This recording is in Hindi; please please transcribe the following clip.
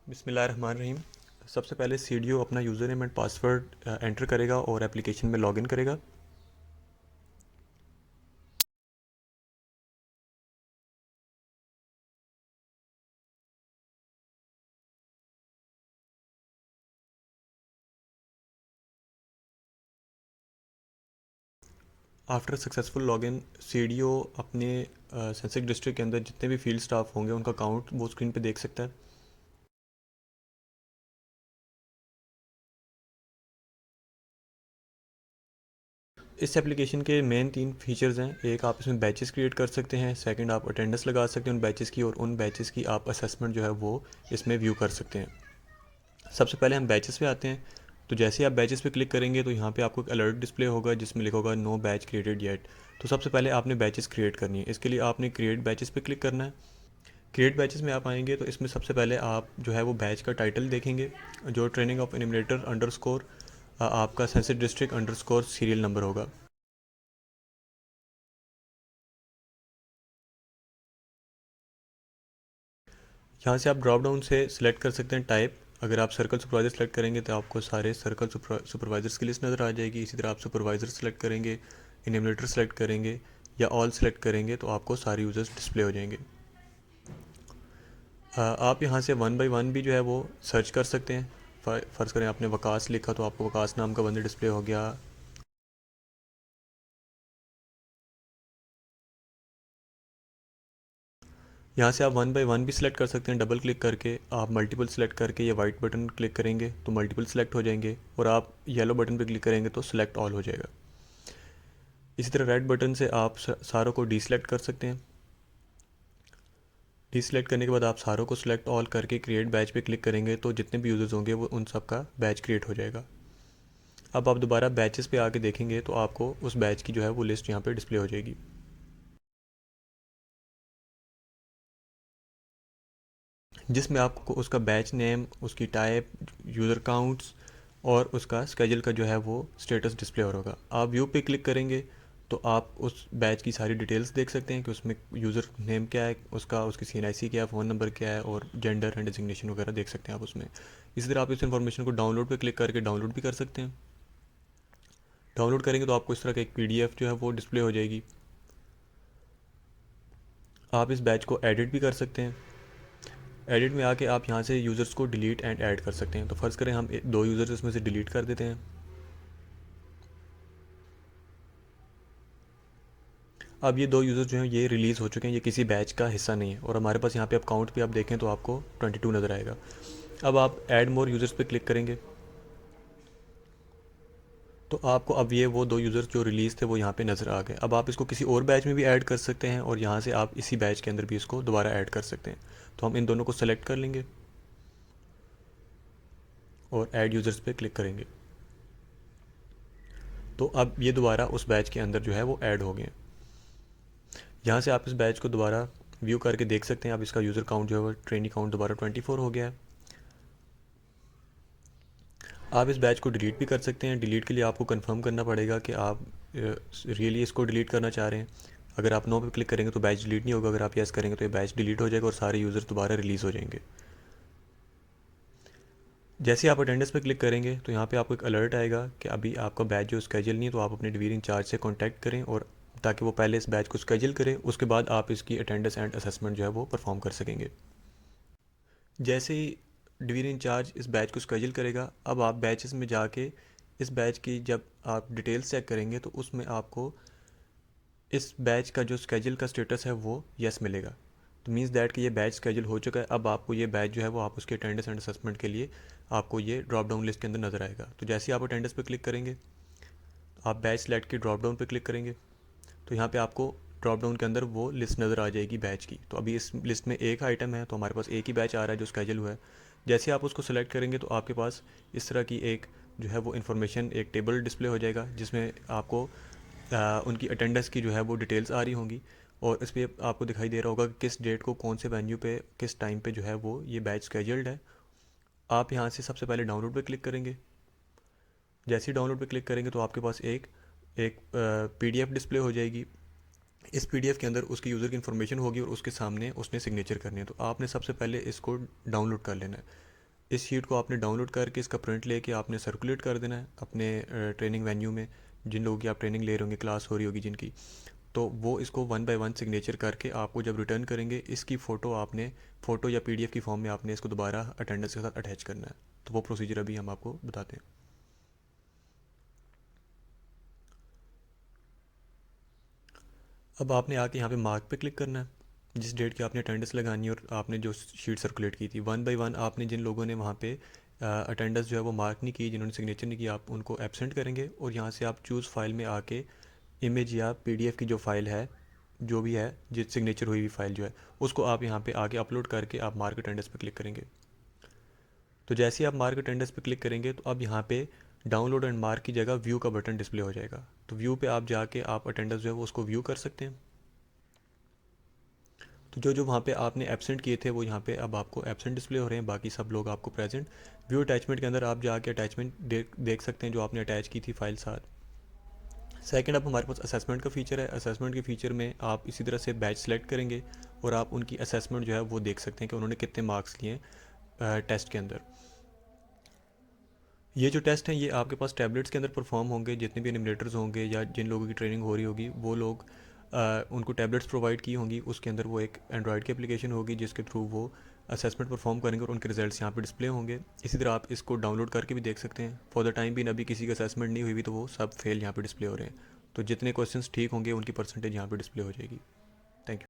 बिस्मिल्लाहिर्रहमानिर्रहीम। सबसे पहले सीडीओ अपना user name and password enter करेगा और एप्लीकेशन में लॉगिन करेगा। आफ्टर सक्सेसफुल लॉगिन सीडीओ अपने सेंसिक डिस्ट्रिक्ट के अंदर जितने भी फील्ड स्टाफ होंगे उनका काउंट वो स्क्रीन पे देख सकता है। इस एप्लीकेशन के मेन 3 फीचर्स हैं। एक, आप इसमें बैचेस क्रिएट कर सकते हैं। सेकंड, आप अटेंडेंस लगा सकते हैं उन बैचेस की, और उन बैचेस की आप असेसमेंट जो है वो इसमें व्यू कर सकते हैं। सबसे पहले हम बैचेस पे आते हैं। तो जैसे ही आप बैचेस पे क्लिक करेंगे तो यहाँ पे आपको एक अलर्ट डिस्प्ले होगा जिसमें लिखा होगा नो बैच क्रिएटेड येट। तो सबसे पहले आपने बैचेस क्रिएट करनी है। इसके लिए आपने क्रिएट बैचेस पे क्लिक करना है। क्रिएट बैचेस में आप आएंगे तो इसमें सबसे पहले आप जो है वो बैच का टाइटल देखेंगे, जो ट्रेनिंग ऑफ एनिमेटर अंडरस्कोर आपका sensitive district underscore serial number होगा। यहाँ से आप ड्रॉप डाउन से सिलेक्ट कर सकते हैं टाइप। अगर आप सर्कल सुपरवाइजर सेलेक्ट करेंगे तो आपको सारे सर्कल सुपरवाइजर्स की लिस्ट नज़र आ जाएगी। इसी तरह आप सुपरवाइजर सेलेक्ट करेंगे, इनेबलेटर सेलेक्ट करेंगे या ऑल सेलेक्ट करेंगे तो आपको सारे यूज़र्स डिस्प्ले हो जाएंगे। आप यहाँ से वन बाई वन भी जो है वो सर्च कर सकते हैं। फ़र्ज़ करें आपने वकास लिखा तो आपको वकास नाम का बंदा डिस्प्ले हो गया। यहाँ से आप वन बाई वन भी सिलेक्ट कर सकते हैं। डबल क्लिक करके आप मल्टीपल सेलेक्ट करके ये वाइट बटन क्लिक करेंगे तो मल्टीपल सेलेक्ट हो जाएंगे, और आप येलो बटन पे क्लिक करेंगे तो सिलेक्ट ऑल हो जाएगा। इसी तरह रेड बटन से आप सारों को डीसेलेक्ट कर सकते हैं। डीसेलेक्ट करने के बाद आप सारों को सिलेक्ट ऑल करके क्रिएट बैच पे क्लिक करेंगे तो जितने भी यूज़र्स होंगे वो उन सब का बैच क्रिएट हो जाएगा। अब आप दोबारा बैचेस पे आके देखेंगे तो आपको उस बैच की जो है वो लिस्ट यहाँ पे डिस्प्ले हो जाएगी, जिसमें आपको उसका बैच नेम, उसकी टाइप, यूज़र काउंट्स और उसका स्केजल का जो है वो स्टेटस डिस्प्ले हो होगा। आप व्यू पे क्लिक करेंगे तो आप उस बैच की सारी डिटेल्स देख सकते हैं कि उसमें यूज़र नेम क्या है, उसका उसकी CNIC क्या है, फ़ोन नंबर क्या है, और जेंडर एंड डिजिग्नेशन वगैरह देख सकते हैं आप उसमें। इसी तरह आप इस इन्फॉर्मेशन को डाउनलोड पे क्लिक करके डाउनलोड भी कर सकते हैं। डाउनलोड करेंगे तो आपको इस तरह का एक PDF जो है वो डिस्प्ले हो जाएगी। आप इस बैच को एडिट भी कर सकते हैं। एडिट में आके आप यहाँ से यूज़र्स को डिलीट एंड ऐड कर सकते हैं। तो फ़र्ज़ करें हम 2 यूज़र्स इसमें से डिलीट कर देते हैं। अब ये 2 यूज़र जो हैं ये रिलीज़ हो चुके हैं, ये किसी बैच का हिस्सा नहीं है, और हमारे पास यहाँ पे आप काउंट पे आप देखें तो आपको 22 नज़र आएगा। अब आप ऐड मोर यूज़र्स पे क्लिक करेंगे तो आपको अब ये वो 2 यूज़र्स जो रिलीज़ थे वो यहाँ पे नज़र आ गए। अब आप इसको किसी और बैच में भी ऐड कर सकते हैं और यहाँ से आप इसी बैच के अंदर भी इसको दोबारा ऐड कर सकते हैं। तो हम इन दोनों को सेलेक्ट कर लेंगे और ऐड यूज़र्स पे क्लिक करेंगे तो अब ये दोबारा उस बैच के अंदर जो है वो ऐड हो गए हैं। यहाँ से आप इस बैच को दोबारा व्यू करके देख सकते हैं। अब इसका यूज़र काउंट जो है वो ट्रेनी काउंट दोबारा 24 हो गया है। आप इस बैच को डिलीट भी कर सकते हैं। डिलीट के लिए आपको कंफर्म करना पड़ेगा कि आप रियली इसको डिलीट करना चाह रहे हैं। अगर आप नो पे क्लिक करेंगे तो बैच डिलीट नहीं होगा, अगर आप यस करेंगे तो ये बैच डिलीट हो जाएगा और सारे यूज़र दोबारा रिलीज़ हो जाएंगे। जैसे आप अटेंडेंस पे क्लिक करेंगे तो यहाँ पे आपको एक अलर्ट आएगा कि अभी आपका बैच जो स्केजल नहीं है, तो आप अपने डिवीज़न इंचार्ज से कॉन्टैक्ट करें और ताकि वो पहले इस बैच को स्केजल करें, उसके बाद आप इसकी अटेंडेंस एंड असेसमेंट जो है वो परफॉर्म कर सकेंगे। जैसे ही डिवीज़न इंचार्ज इस बैच को स्केजल करेगा, अब आप बैचेस में जाके इस बैच की जब आप डिटेल्स चेक करेंगे तो उसमें आपको इस बैच का जो स्केजल का स्टेटस है वो यस मिलेगा। तो मीन्स दैट कि ये बैच स्केजल हो चुका है। अब आपको ये बैच जो है वो आप उसके अटेंडेंस एंड असेसमेंट के लिए आपको ये ड्रॉप डाउन लिस्ट के अंदर नज़र आएगा। तो जैसे ही आप अटेंडेंस पे क्लिक करेंगे, आप बैच सेलेक्ट की ड्रॉप डाउन पे क्लिक करेंगे तो यहाँ पे आपको ड्रॉप डाउन के अंदर वो लिस्ट नज़र आ जाएगी बैच की। तो अभी इस लिस्ट में एक आइटम है तो हमारे पास एक ही बैच आ रहा है जो स्केजल हुआ है। जैसे आप उसको सेलेक्ट करेंगे तो आपके पास इस तरह की एक जो है वो इन्फॉर्मेशन, एक टेबल डिस्प्ले हो जाएगा जिसमें आपको उनकी अटेंडेंस की जो है वो डिटेल्स आ रही होंगी, और इस पर आपको दिखाई दे रहा होगा कि किस डेट को कौन से वेन्यू पे किस टाइम पे जो है वो ये बैच स्केजल्ड है। आप यहाँ से सबसे पहले डाउनलोड पे क्लिक करेंगे। जैसे ही डाउनलोड पे क्लिक करेंगे तो आपके पास एक एक PDF डिस्प्ले हो जाएगी। इस PDF के अंदर उसकी यूज़र की इन्फॉर्मेशन होगी और उसके सामने उसने सिग्नेचर करनी है। तो आपने सबसे पहले इसको डाउनलोड कर लेना है। इस शीट को आपने डाउनलोड करके इसका प्रिंट लेके आपने सर्कुलेट कर देना है अपने ट्रेनिंग वेन्यू में, जिन लोगों की आप ट्रेनिंग ले रहे होंगे, क्लास हो रही होगी जिनकी, तो वो इसको वन बाय वन सिग्नेचर करके आपको जब रिटर्न करेंगे इसकी फ़ोटो आपने फ़ोटो या पीडीएफ की फॉर्म में आपने इसको दोबारा अटेंडेंस के साथ अटैच करना है। तो वो प्रोसीजर अभी हम आपको बताते हैं। अब आपने आके यहाँ पे मार्क पे क्लिक करना है, जिस डेट की आपने अटेंडेंस लगानी है और आपने जो शीट सर्कुलेट की थी, वन बाय वन आपने जिन लोगों ने वहाँ पे अटेंडेंस जो है वो मार्क नहीं की, जिन्होंने सिग्नेचर नहीं किया, आप उनको एब्सेंट करेंगे और यहाँ से आप चूज़ फाइल में आके इमेज या पीडीएफ की जो फाइल है, जो भी है जिस सिग्नेचर हुई हुई फाइल जो है, उसको आप यहाँ पे आके अपलोड करके आप मार्क अटेंडेंस पे क्लिक करेंगे। तो जैसे ही आप मार्क अटेंडेंस पे क्लिक करेंगे तो अब यहाँ पे डाउनलोड एंड मार्क की जगह व्यू का बटन डिस्प्ले हो जाएगा। तो व्यू पे आप जाके आप अटेंडेंस जो है वो उसको व्यू कर सकते हैं। तो जो जो वहाँ पे आपने एब्सेंट किए थे वो यहाँ पे अब आपको एब्सेंट डिस्प्ले हो रहे हैं, बाकी सब लोग आपको प्रेजेंट। व्यू अटैचमेंट के अंदर आप जाके अटैचमेंट देख सकते हैं जो आपने अटैच की थी फाइल साथ। सेकंड, अब हमारे पास असेसमेंट का फीचर है। असेसमेंट के फीचर में आप इसी तरह से बैच सेलेक्ट करेंगे और आप उनकी असेसमेंट जो है वो देख सकते हैं कि उन्होंने कितने मार्क्स लिए टेस्ट के अंदर। ये जो टेस्ट हैं ये आपके पास टैबलेट्स के अंदर परफॉर्म होंगे, जितने भी एनिमेटर्स होंगे या जिन लोगों की ट्रेनिंग हो रही होगी वो लोग उनको टैबलेट्स प्रोवाइड की होंगी, उसके अंदर वो एक एंड्रॉयड की एप्लीकेशन होगी जिसके थ्रू वो असेसमेंट परफॉर्म करेंगे और उनके रिजल्ट्स यहाँ पे डिस्प्ले होंगे। इसी तरह आप इसको डाउनलोड करके भी देख सकते हैं। फॉर द टाइम भी अभी किसी का असेसमेंट नहीं हुई हुई तो वो सब फेल यहाँ पे डिस्प्ले हो रहे हैं। तो जितने क्वेश्चंस ठीक होंगे उनकी परसेंटेज यहाँ पे डिस्प्ले हो जाएगी। Thank you.